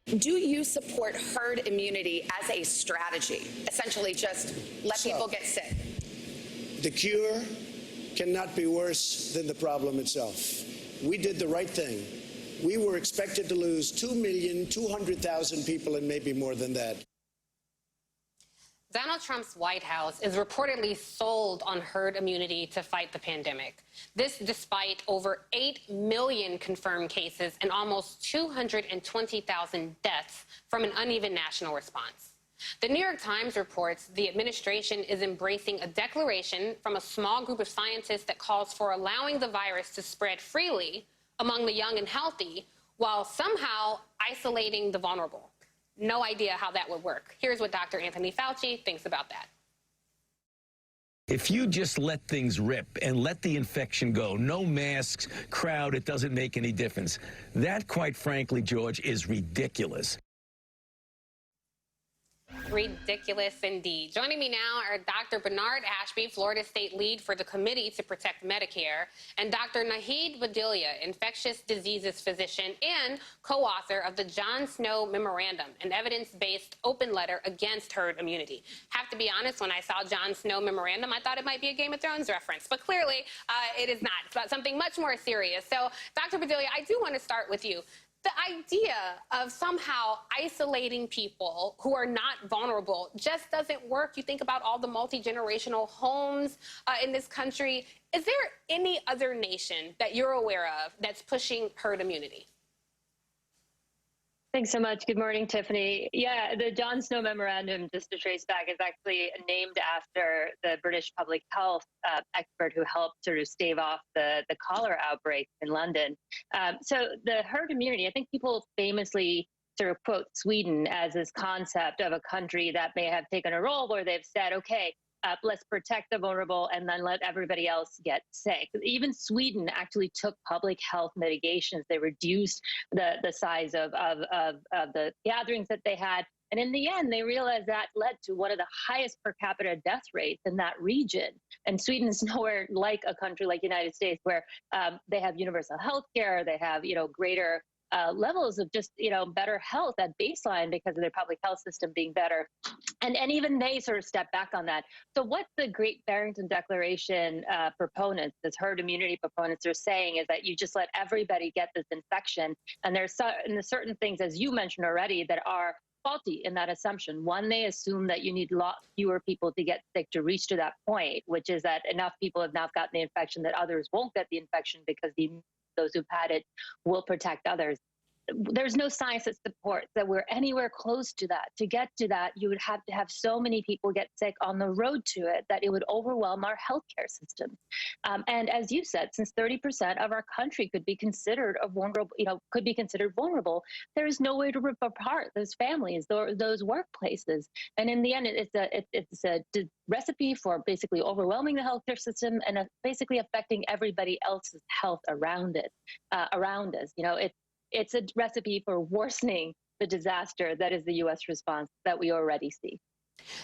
Do you support herd immunity as a strategy? Essentially just let people get sick? The cure cannot be worse than the problem itself. We did the right thing. We were expected to lose 2,200,000 people and maybe more than that. Donald Trump's White House is reportedly sold on herd immunity to fight the pandemic. This despite over 8 million confirmed cases and almost 220,000 deaths from an uneven national response. The New York Times reports the administration is embracing a declaration from a small group of scientists that calls for allowing the virus to spread freely among the young and healthy while somehow isolating the vulnerable. No idea how that would work. Here's what Dr. Anthony Fauci thinks about that. If you just let things rip and let the infection go, no masks, crowd, it doesn't make any difference. That, quite frankly, George, is ridiculous. Ridiculous indeed. Joining me now are Dr. Bernard Ashby, Florida State lead for the Committee to Protect Medicare, and Dr. Naheed Badilia, infectious diseases physician and co-author of the John Snow Memorandum, an evidence-based open letter against herd immunity. Have to be honest, when I saw John Snow Memorandum, I thought it might be a Game of Thrones reference, but clearly it is not. It's about something much more serious. So, Dr. Badilia, I do want to start with you. The idea of somehow isolating people who are not vulnerable just doesn't work. You think about all the multi-generational homes in this country. Is there any other nation that you're aware of that's pushing herd immunity? Thanks so much. Good morning, Tiffany. Yeah, the John Snow Memorandum, just to trace back, is actually named after the British public health expert who helped sort of stave off the cholera outbreak in London. So the herd immunity, I think people famously sort of quote Sweden as this concept of a country that may have taken a role where they've said, okay, let's protect the vulnerable and then let everybody else get sick. Even Sweden actually took public health mitigations. They reduced the size of the gatherings that they had. And in the end, they realized that led to one of the highest per capita death rates in that region. And Sweden is nowhere like a country like the United States, where they have universal health care, they have, greater levels of just, better health at baseline because of their public health system being better. And even they sort of step back on that. So what the Great Barrington Declaration proponents, this herd immunity proponents, are saying is that you just let everybody get this infection. And there's certain things, as you mentioned already, that are faulty in that assumption. One, they assume that you need a lot fewer people to get sick to reach to that point, which is that enough people have now gotten the infection that others won't get the infection because those who've had it will protect others. There's no science that supports that we're anywhere close to that. To get to that, you would have to have so many people get sick on the road to it that it would overwhelm our healthcare system. And as you said, since 30% of our country could be considered vulnerable, there is no way to rip apart those families, those workplaces. And in the end, it's a recipe for basically overwhelming the healthcare system and basically affecting everybody else's health around us. It's a recipe for worsening the disaster that is the U.S. response that we already see.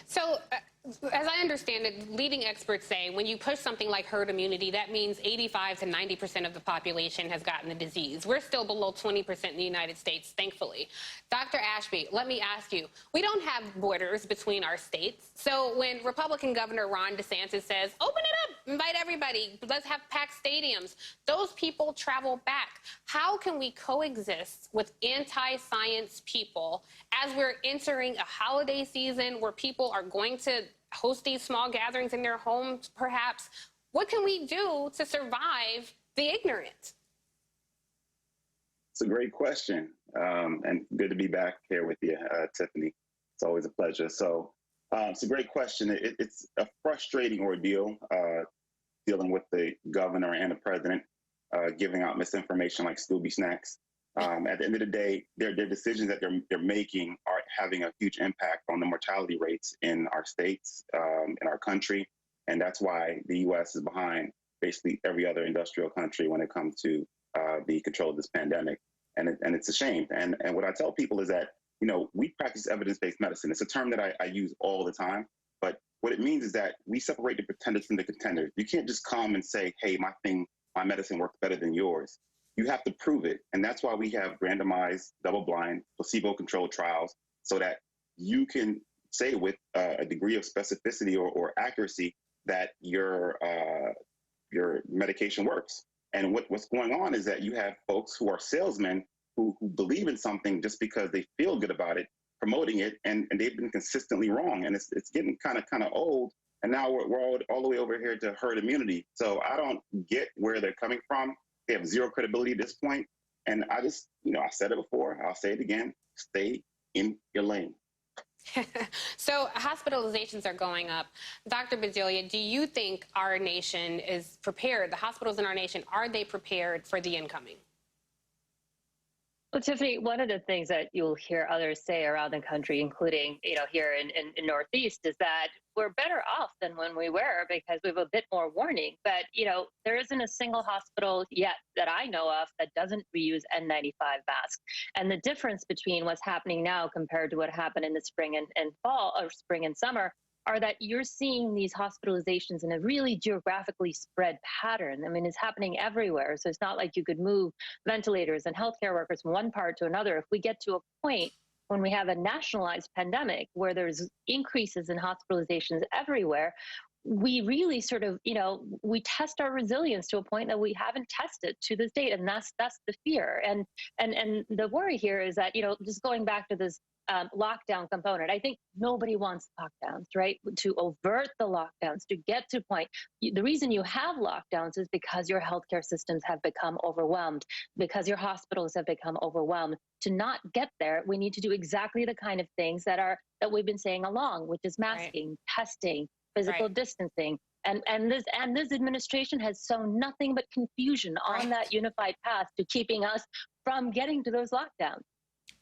So, as I understand it, leading experts say when you push something like herd immunity, that means 85 to 90% of the population has gotten the disease. We're still below 20% in the United States, thankfully. Dr. Ashby, let me ask you, we don't have borders between our states. So when Republican Governor Ron DeSantis says, open it up, invite everybody, let's have packed stadiums, those people travel back. How can we coexist with anti-science people as we're entering a holiday season where people are going to host these small gatherings in their homes, perhaps? What can we do to survive the ignorant? It's a great question, and good to be back here with you, Tiffany. It's always a pleasure. So it's a great question. It's a frustrating ordeal dealing with the governor and the president giving out misinformation like Scooby snacks. At the end of the day, their decisions that they're making are having a huge impact on the mortality rates in our states, in our country. And that's why the U.S. is behind basically every other industrial country when it comes to the control of this pandemic. And it's a shame. And what I tell people is that, we practice evidence-based medicine. It's a term that I use all the time. But what it means is that we separate the pretenders from the contenders. You can't just come and say, hey, my medicine works better than yours. you have to prove it. And that's why we have randomized, double-blind, placebo-controlled trials so that you can say with a degree of specificity or accuracy that your medication works. And what's going on is that you have folks who are salesmen who believe in something just because they feel good about it, promoting it, and they've been consistently wrong. And it's getting kind of old. And now we're all the way over here to herd immunity. So I don't get where they're coming from. They have zero credibility at this point. And I just, I said it before, I'll say it again, stay in your lane. So hospitalizations are going up. Dr. Bedelia, do you think our nation is prepared, the hospitals in our nation, are they prepared for the incoming? Well, Tiffany, one of the things that you'll hear others say around the country, including, here in Northeast, is that we're better off than when we were because we have a bit more warning. But, there isn't a single hospital yet that I know of that doesn't reuse N95 masks. And the difference between what's happening now compared to what happened in the spring and fall, or spring and summer, are that you're seeing these hospitalizations in a really geographically spread pattern. I mean, it's happening everywhere. So it's not like you could move ventilators and healthcare workers from one part to another. If we get to a point when we have a nationalized pandemic where there's increases in hospitalizations everywhere, we really sort of, we test our resilience to a point that we haven't tested to this date. And that's the fear. And the worry here is that, just going back to this lockdown component. I think nobody wants lockdowns, right? To avert the lockdowns, to get to point. The reason you have lockdowns is because your healthcare systems have become overwhelmed, because your hospitals have become overwhelmed. To not get there, we need to do exactly the kind of things that we've been saying along, which is masking, testing, physical distancing. And this administration has sown nothing but confusion on that unified path to keeping us from getting to those lockdowns.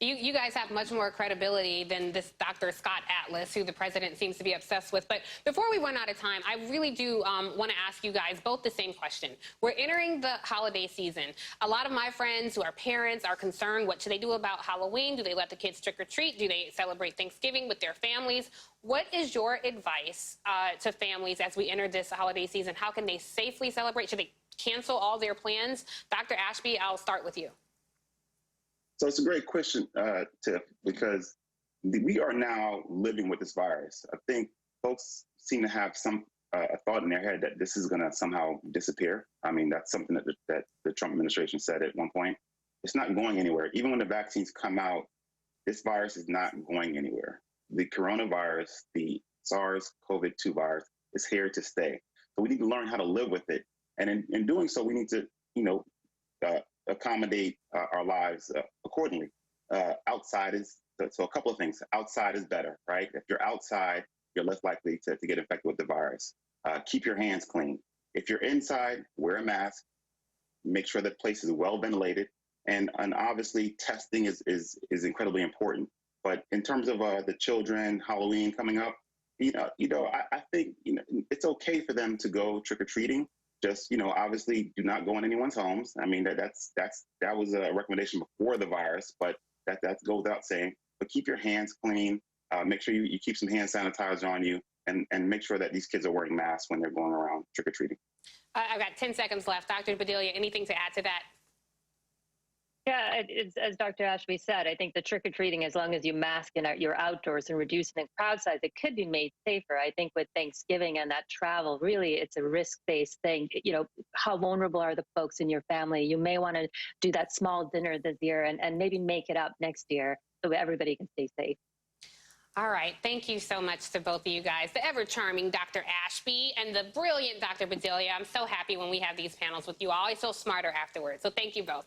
You guys have much more credibility than this Dr. Scott Atlas, who the president seems to be obsessed with. But before we run out of time, I really do want to ask you guys both the same question. We're entering the holiday season. A lot of my friends who are parents are concerned. What should they do about Halloween? Do they let the kids trick or treat? Do they celebrate Thanksgiving with their families? What is your advice to families as we enter this holiday season? How can they safely celebrate? Should they cancel all their plans? Dr. Ashby, I'll start with you. So it's a great question, Tiff, because we are now living with this virus. I think folks seem to have some thought in their head that this is going to somehow disappear. I mean, that's something that the Trump administration said at one point. It's not going anywhere. Even when the vaccines come out, this virus is not going anywhere. The coronavirus, the SARS-CoV-2 virus, is here to stay. So we need to learn how to live with it. And in doing so, we need to, accommodate our lives accordingly. Outside is, so a couple of things. Outside is better, right? If you're outside, you're less likely to get infected with the virus. Keep your hands clean. If you're inside, wear a mask. Make sure that place is well ventilated. And obviously, testing is incredibly important. But in terms of the children, Halloween coming up, I think it's okay for them to go trick-or-treating. Just, obviously do not go in anyone's homes. I mean, that was a recommendation before the virus, but that goes without saying. But keep your hands clean. Make sure you keep some hand sanitizer on you, and make sure that these kids are wearing masks when they're going around trick-or-treating. I've got 10 seconds left. Dr. Bedelia, anything to add to that? Yeah, it's, as Dr. Ashby said, I think the trick-or-treating, as long as you mask and you're outdoors and reducing the crowd size, it could be made safer. I think with Thanksgiving and that travel, really, it's a risk-based thing. How vulnerable are the folks in your family? You may want to do that small dinner this year and maybe make it up next year so everybody can stay safe. All right. Thank you so much to both of you guys, the ever-charming Dr. Ashby and the brilliant Dr. Bedelia. I'm so happy when we have these panels with you. I always feel smarter afterwards. So thank you both.